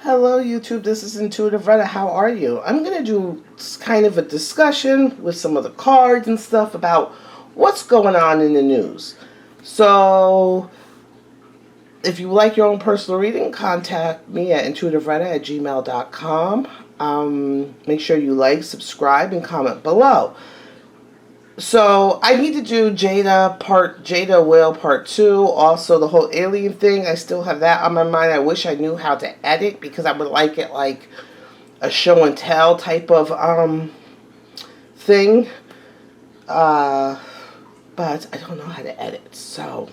Hello YouTube, this is Intuitive Retta. How are you? I'm going to do kind of a discussion with some of the cards and stuff about what's going on in the news. So, if you like your own personal reading, contact me at intuitiveretta@gmail.com. Make sure you like, subscribe, and comment below. So I need to do Jada Whale Part 2. Also the whole alien thing. I still have that on my mind. I wish I knew how to edit because I would like it like a show and tell type of thing. But I don't know how to edit. So,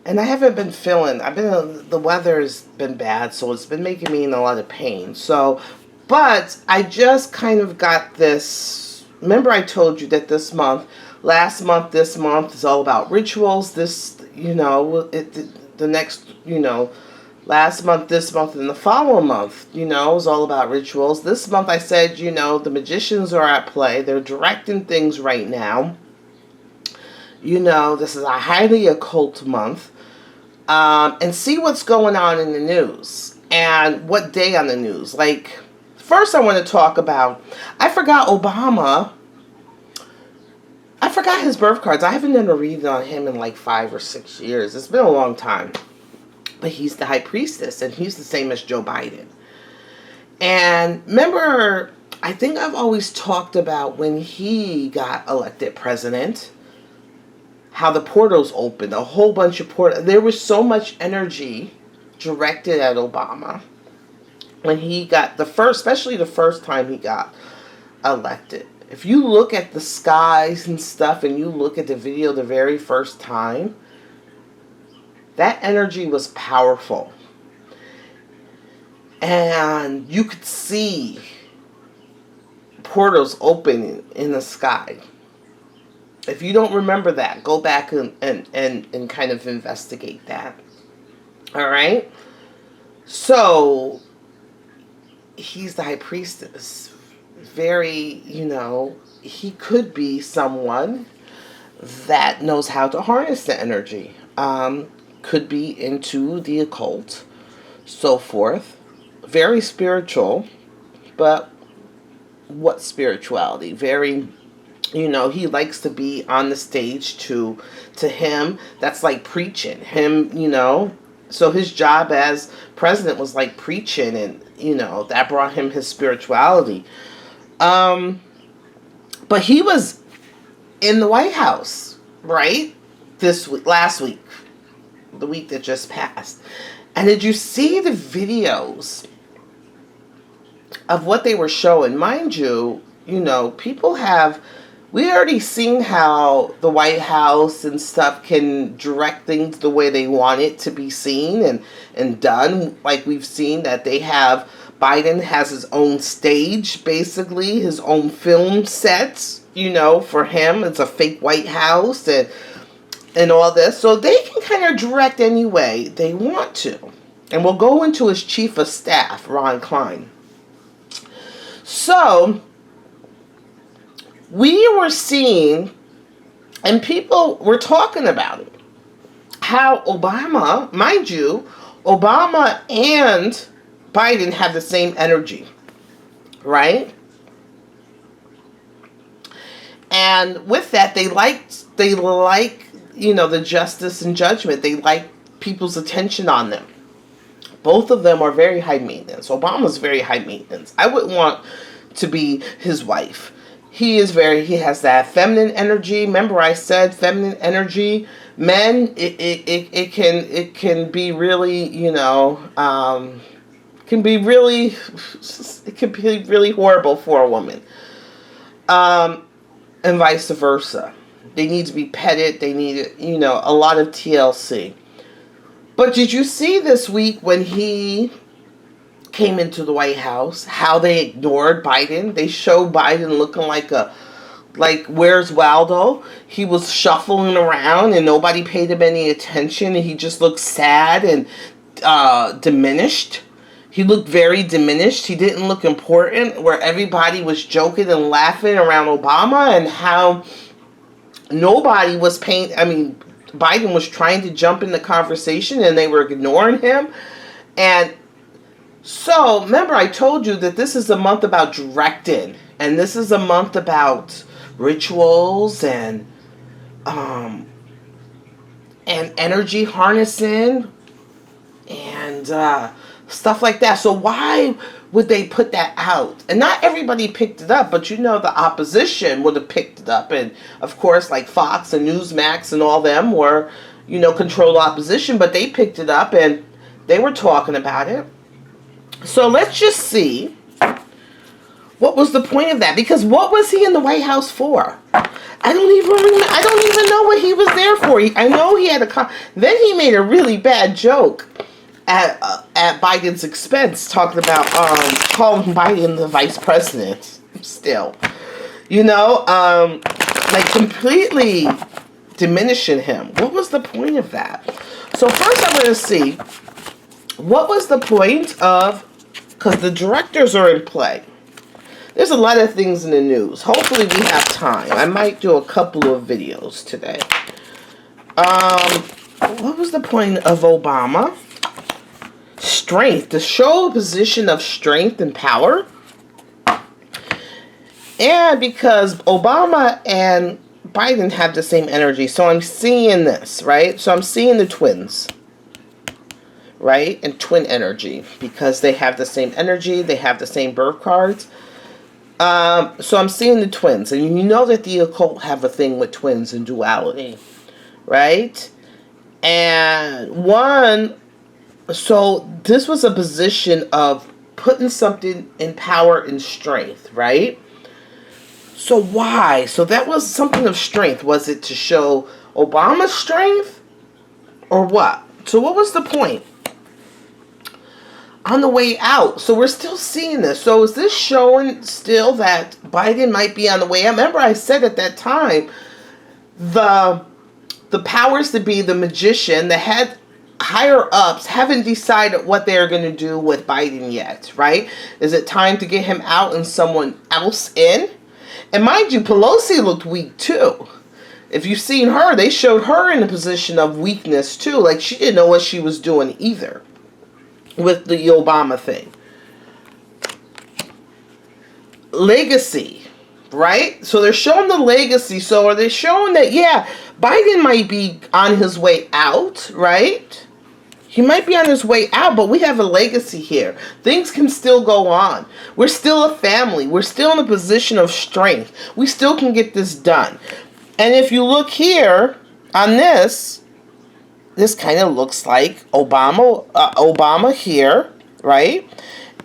and I haven't been feeling, the weather's been bad, so it's been making me in a lot of pain. So, but I just kind of got this. Remember I told you that this month is all about rituals. This, the next, last month, this month, and the following month, is all about rituals. This month I said, the magicians are at play. They're directing things right now. This is a highly occult month. And see what's going on in the news. And what day on the news. Like, first I want to talk about, I forgot Obama. I forgot his birth cards. I haven't done a reading on him in like 5 or 6 years. It's been a long time. But he's the high priestess, and he's the same as Joe Biden. And remember, I think I've always talked about when he got elected president, how the portals opened, a whole bunch of portals. There was so much energy directed at Obama when he got especially the first time he got elected. If you look at the skies and stuff and you look at the video the very first time, that energy was powerful. And you could see portals opening in the sky. If you don't remember that, go back and kind of investigate that. Alright? So, he's the high priestess. Very, he could be someone that knows how to harness the energy. Could be into the occult, so forth. Very spiritual, but what spirituality? Very, he likes to be on the stage to him. That's like preaching. Him, so his job as president was like preaching, and, that brought him his spirituality. But he was in the White House, right? Last week, the week that just passed. And did you see the videos of what they were showing? Mind you, we already seen how the White House and stuff can direct things the way they want it to be seen and done. Like we've seen that Biden has his own stage, basically, his own film sets, for him. It's a fake White House and all this. So they can kind of direct any way they want to. And we'll go into his chief of staff, Ron Klein. So, we were seeing, and people were talking about it, how Obama, mind you, Obama and Biden have the same energy, right? And with that, they like, the justice and judgment. They like people's attention on them. Both of them are very high maintenance. Obama's very high maintenance. I wouldn't want to be his wife. He has that feminine energy. Remember I said feminine energy. Men, it can be really, can be really horrible for a woman. And vice versa. They need to be petted. They need, a lot of TLC. But did you see this week when he came into the White House, how they ignored Biden? They showed Biden looking like Where's Waldo? He was shuffling around and nobody paid him any attention. And he just looked sad and diminished. He looked very diminished. He didn't look important, where everybody was joking and laughing around Obama and how nobody was paying. Biden was trying to jump in the conversation and they were ignoring him. And so, remember I told you that this is a month about directing. And this is a month about rituals and energy harnessing and stuff like that. So why would they put that out? And not everybody picked it up, but you know the opposition would have picked it up. And of course, like Fox and Newsmax and all them were, controlled opposition, but they picked it up and they were talking about it. So let's just see what was the point of that. Because what was he in the White House for? I don't even know what he was there for. I know he had then he made a really bad joke at Biden's expense, talking about calling Biden the vice president. Still, like completely diminishing him. What was the point of that? So first, I'm going to see what was the point of, because the directors are in play. There's a lot of things in the news. Hopefully we have time. I might do a couple of videos today. What was the point of Obama? Strength. To show a position of strength and power. And because Obama and Biden have the same energy. So I'm seeing this, right? So I'm seeing the twins. Right? And twin energy. Because they have the same energy. They have the same birth cards. So I'm seeing the twins, and you know that the occult have a thing with twins and duality, right? And so this was a position of putting something in power and strength, right? So why? So that was something of strength. Was it to show Obama's strength or what? So what was the point? On the way out. So we're still seeing this. So is this showing still that Biden might be on the way out? Remember I said at that time, the powers to be, the magician, the head higher ups haven't decided what they're going to do with Biden yet, right? Is it time to get him out and someone else in? And mind you, Pelosi looked weak too. If you've seen her, they showed her in a position of weakness too. Like she didn't know what she was doing either. With the Obama thing. Legacy, right? So they're showing the legacy. So are they showing that, yeah, Biden might be on his way out, right? He might be on his way out, but we have a legacy here. Things can still go on. We're still a family. We're still in a position of strength. We still can get this done. And if you look here on this kind of looks like Obama here, right?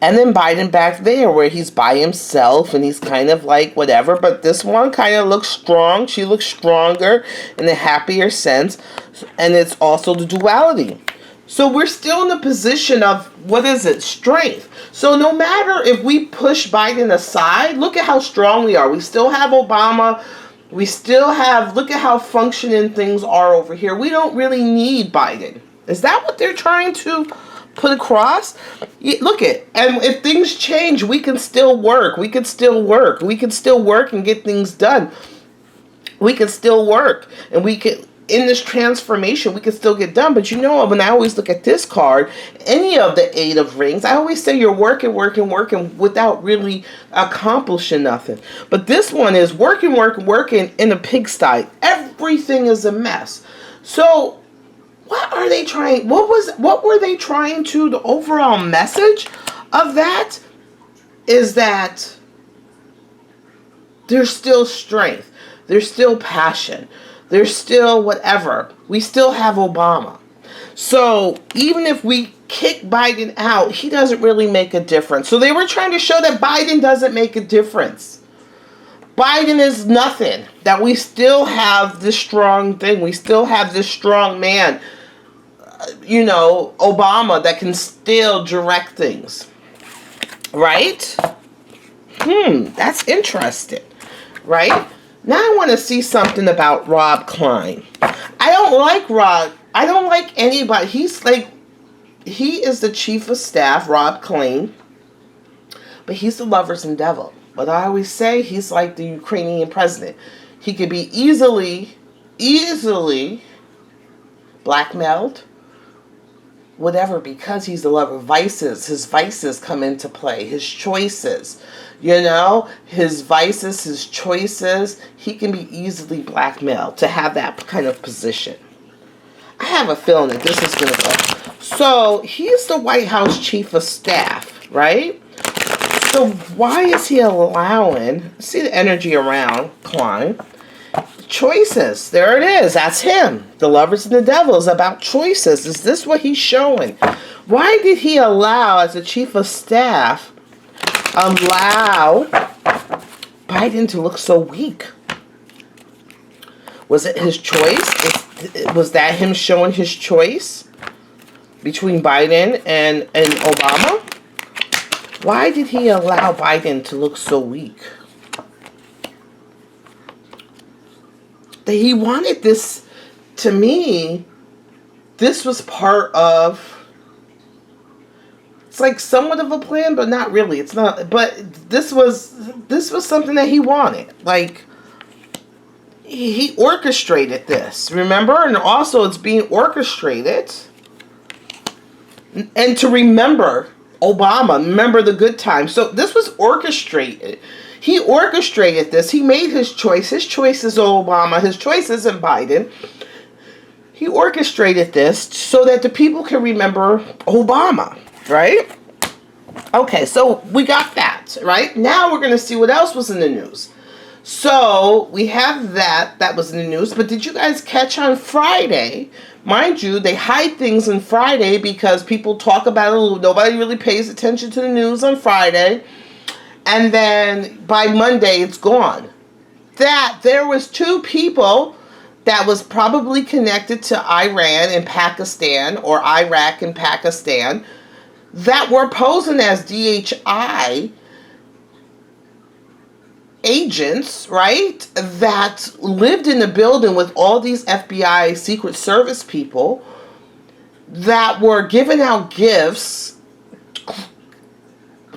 And then Biden back there where he's by himself and he's kind of like whatever. But this one kind of looks strong. She looks stronger in a happier sense. And it's also the duality. So we're still in the position of, what is it? Strength. So no matter if we push Biden aside, look at how strong we are. We still have Obama. We still have, look at how functioning things are over here. We don't really need Biden. Is that what they're trying to put across? Look at, and if things change, we can still work. We can still work. We can still work and get things done. We can still work. And we can, in this transformation, we can still get done. But when I always look at this card, any of the 8 of rings, I always say you're working without really accomplishing nothing. But this one is working in a pigsty. Everything is a mess. So what are they trying? What were they trying to? The overall message of that is that there's still strength. There's still passion. There's still whatever. We still have Obama. So even if we kick Biden out, he doesn't really make a difference. So they were trying to show that Biden doesn't make a difference. Biden is nothing. That we still have this strong thing. We still have this strong man, Obama, that can still direct things. Right? That's interesting. Right? Now I want to see something about Rob Klein. I don't like Rob. I don't like anybody. He is the chief of staff, Rob Klein. But he's the lover's and devil. But I always say he's like the Ukrainian president. He could be easily blackmailed, whatever, because he's the lover. Vices, his vices come into play, his choices, you know, his vices, his choices. He can be easily blackmailed to have that kind of position. I have a feeling that this is going to go. So he's the White House chief of staff, right? So why is he allowing, see the energy around Klein? Choices. There it is. That's him. The Lovers and the Devil is about choices. Is this what he's showing? Why did he allow, as the chief of staff, allow Biden to look so weak? Was it his choice? Was that him showing his choice between Biden and Obama? Why did he allow Biden to look so weak? That he wanted this, to me, this was part of, it's like somewhat of a plan, but not really. It's not, but this was something that he wanted. Like, he orchestrated this, remember? And also it's being orchestrated. And to remember Obama, remember the good times. So this was orchestrated. He orchestrated this. He made his choice. His choice is Obama. His choice isn't Biden. He orchestrated this so that the people can remember Obama, right? Okay, so we got that, right? Now we're going to see what else was in the news. So we have that. That was in the news. But did you guys catch on Friday? Mind you, they hide things on Friday because people talk about it. Nobody really pays attention to the news on Friday. And then by Monday, it's gone. That there was 2 people that was probably connected to Iran and Pakistan, or Iraq and Pakistan, that were posing as DHI agents, right? That lived in the building with all these FBI Secret Service people that were giving out gifts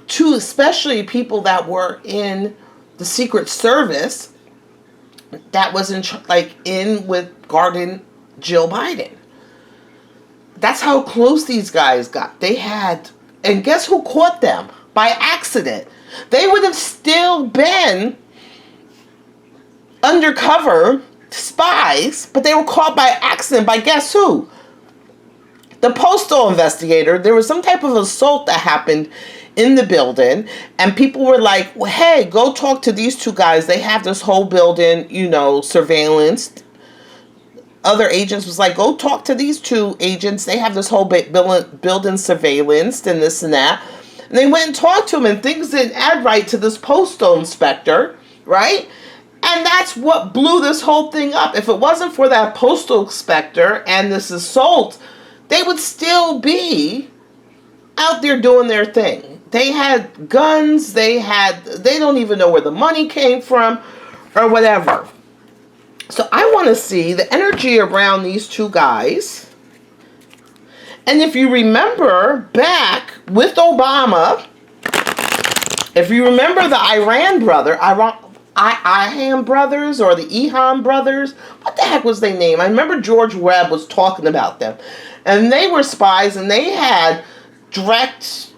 to especially people that were in the Secret Service that was in with guarding Jill Biden. That's how close these guys got. They had, and guess who caught them? By accident. They would have still been undercover spies, but they were caught by accident by guess who? The postal investigator. There was some type of assault that happened in the building, and people were like, well, hey, go talk to these 2 guys. They have this whole building, surveillance. Other agents was like, go talk to these 2 agents. They have this whole building surveillance and this and that. And they went and talked to them, and things didn't add right to this postal inspector, right? And that's what blew this whole thing up. If it wasn't for that postal inspector and this assault, they would still be out there doing their thing. They had guns, they don't even know where the money came from or whatever. So I want to see the energy around these 2 guys. And if you remember back with Obama, if you remember the Iran brothers or the Ehan brothers, what the heck was their name? I remember George Webb was talking about them. And they were spies, and they had direct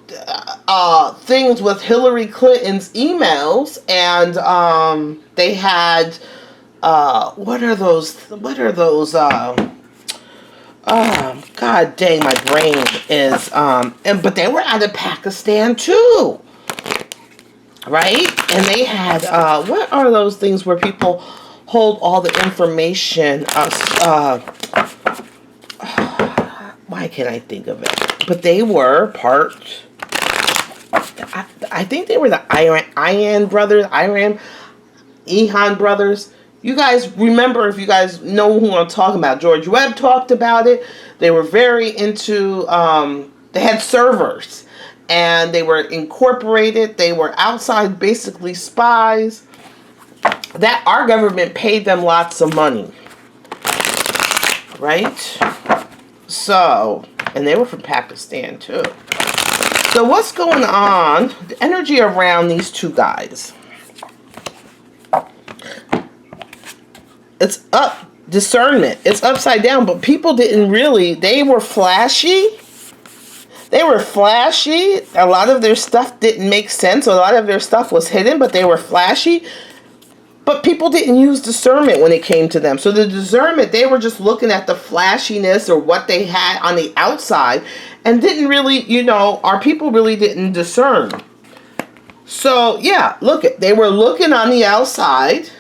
things with Hillary Clinton's emails, and they had what are those god dang, my brain is but they were out of Pakistan too, right? And they had what are those things where people hold all the information? Why can't I think of it? But they were part, I think they were the Ehan brothers. You guys remember, if you guys know who I'm talking about, George Webb talked about it. They were very into, they had servers, and they were incorporated. They were outside, basically spies, that our government paid them lots of money, right? So, and they were from Pakistan too. So what's going on? The energy around these 2 guys. It's up. Discernment. It's upside down. But people didn't really, they were flashy. They were flashy. A lot of their stuff didn't make sense. A lot of their stuff was hidden, but they were flashy. But people didn't use discernment when it came to them. So the discernment, they were just looking at the flashiness or what they had on the outside and didn't really, our people really didn't discern. So, yeah, they were looking on the outside.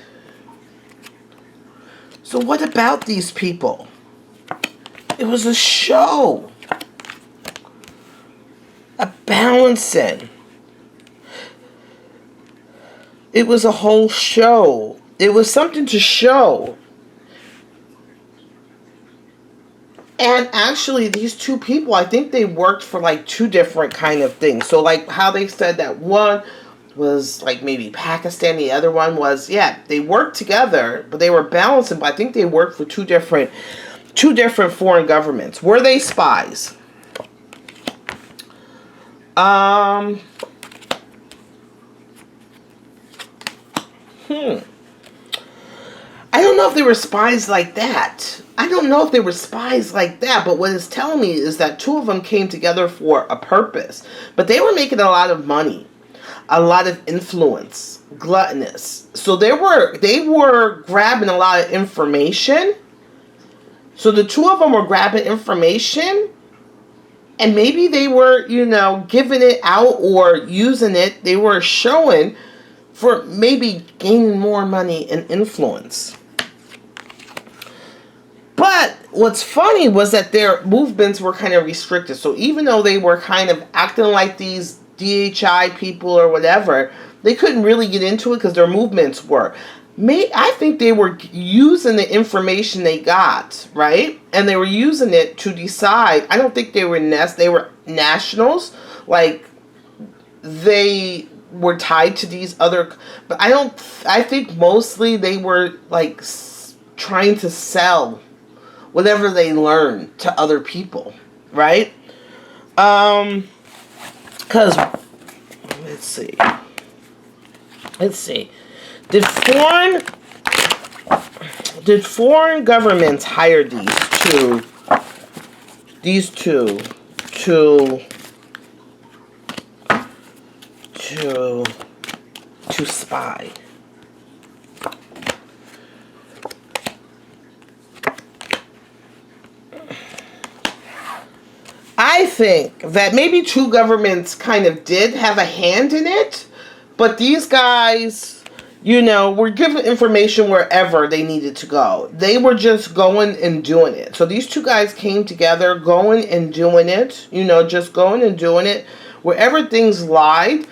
So what about these people? It was a show. A balancing. It was a whole show. It was something to show. And actually, these two people, I think they worked for like two different kind of things. So like how they said that one was like maybe Pakistan, the other one was, they worked together, but they were balancing, but I think they worked for two different foreign governments. Were they spies? I don't know if they were spies like that. But what it's telling me is that two of them came together for a purpose. But they were making a lot of money, a lot of influence, gluttonous. So they were grabbing a lot of information. So the two of them were grabbing information, and maybe they were, giving it out or using it. They were showing for maybe gaining more money and influence. But what's funny was that their movements were kind of restricted. So even though they were kind of acting like these DHI people or whatever, they couldn't really get into it because their movements were. I think they were using the information they got, right? And they were using it to decide. I don't think they were nationals. Like, they were tied to these other, but I think mostly they were like trying to sell whatever they learned to other people, right? Because let's see, did foreign governments hire these two to spy? I think that maybe two governments kind of did have a hand in it, but these guys, were given information wherever they needed to go. They were just going and doing it. So these two guys came together, going and doing it, just going and doing it. Wherever things lied,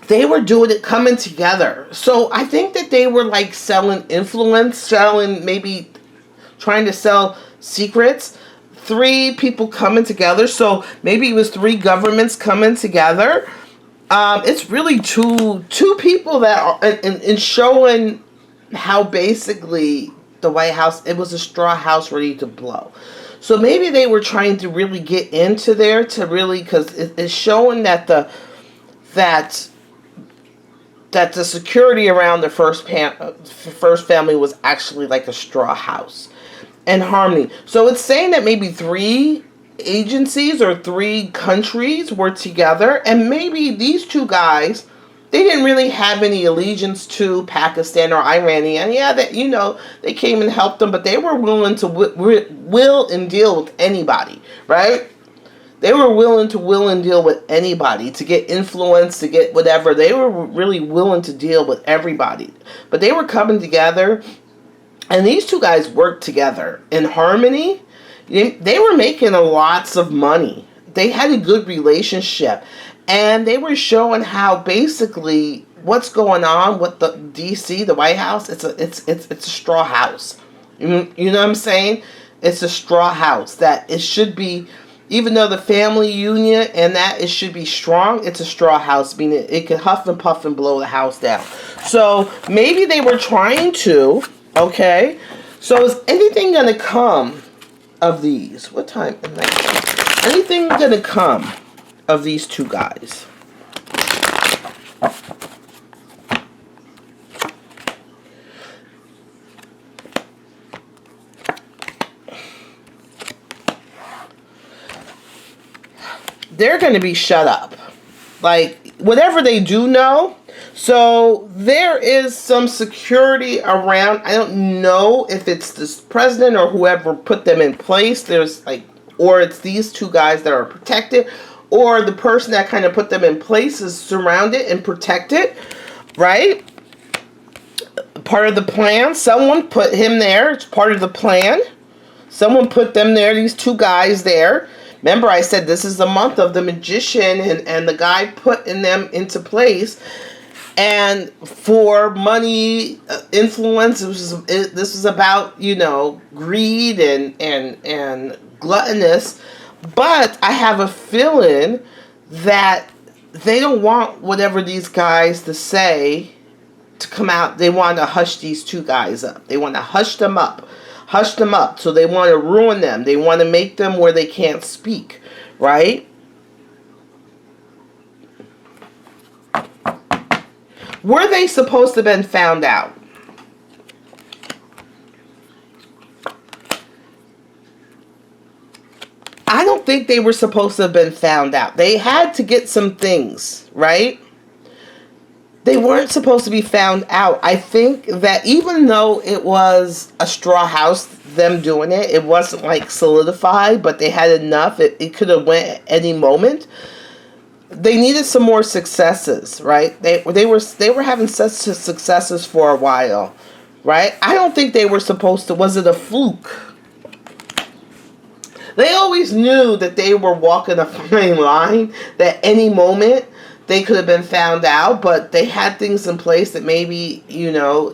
they were doing it, coming together. So I think that they were like selling influence, maybe trying to sell secrets. 3 people coming together. So maybe it was 3 governments coming together. It's really two people that are in showing how basically the White House, it was a straw house ready to blow. So maybe they were trying to really get into there because it's showing that the security around the first family was actually like a straw house and harmony. So it's saying that maybe 3 agencies or 3 countries were together, and maybe these 2 guys, they didn't really have any allegiance to Pakistan or Iran. And they came and helped them, but they were willing to will and deal with anybody, right? They were willing to will and deal with anybody to get influence, to get whatever. They were really willing to deal with everybody. But they were coming together, and these 2 guys worked together in harmony. They were making lots of money. They had a good relationship. And they were showing how basically what's going on with the DC, the White House, it's a straw house. You know what I'm saying? It's a straw house that it should be, even though the family union and that it should be strong, it's a straw house, meaning it can huff and puff and blow the house down. So maybe they were trying to, okay? So is anything going to come of these? What time is that? Anything going to come of these 2 guys? they're going to be shut up. Like, whatever they do know. So there is some security around. I don't know if it's this president or whoever put them in place. There's like, or it's these two guys that are protected, or the person that kind of put them in place is surrounded and protected, right? Part of the plan. Someone put him there. It's part of the plan. Someone put them there, these two guys there. Remember, I said this is the month of the magician, and the guy putting them into place. And for money, influence, this was about, you know, greed and gluttonous. But I have a feeling that they don't want whatever these guys to say to come out. They want to hush these two guys up. They want to hush them up. Hush them up. So they want to ruin them. They want to make them where they can't speak. Right? Were they supposed to have been found out? I don't think they were supposed to have been found out. They had to get some things, right? They weren't supposed to be found out. I think that even though it was a straw house, them doing it, it wasn't like solidified, but they had enough. It could have went at any moment. They needed some more successes, right? They were having such successes for a while, right? I don't think they were supposed to. Was it a fluke? They always knew that they were walking a fine line, that any moment they could have been found out, but they had things in place that maybe, you know,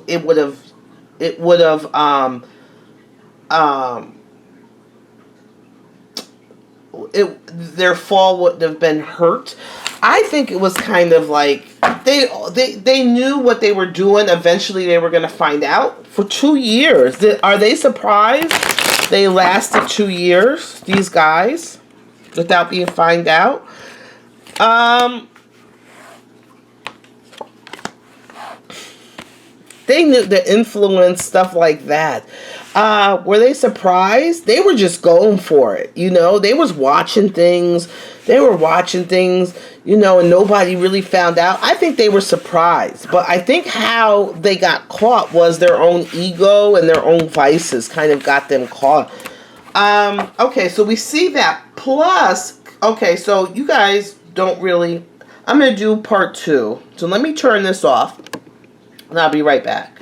their fall wouldn't have been hurt. I think it was kind of like they knew what they were doing. Eventually they were going to find out. For 2 years. Are they surprised they lasted 2 years, these guys, without being found out? They knew the influence, stuff like that. Were they surprised? They were just going for it, you know. They was watching things. They were watching things, you know, and nobody really found out. I think they were surprised. But I think how they got caught was their own ego and their own vices kind of got them caught. Okay, so we see that. Plus, okay, so you guys don't really... I'm going to do part 2. So let me turn this off. And I'll be right back.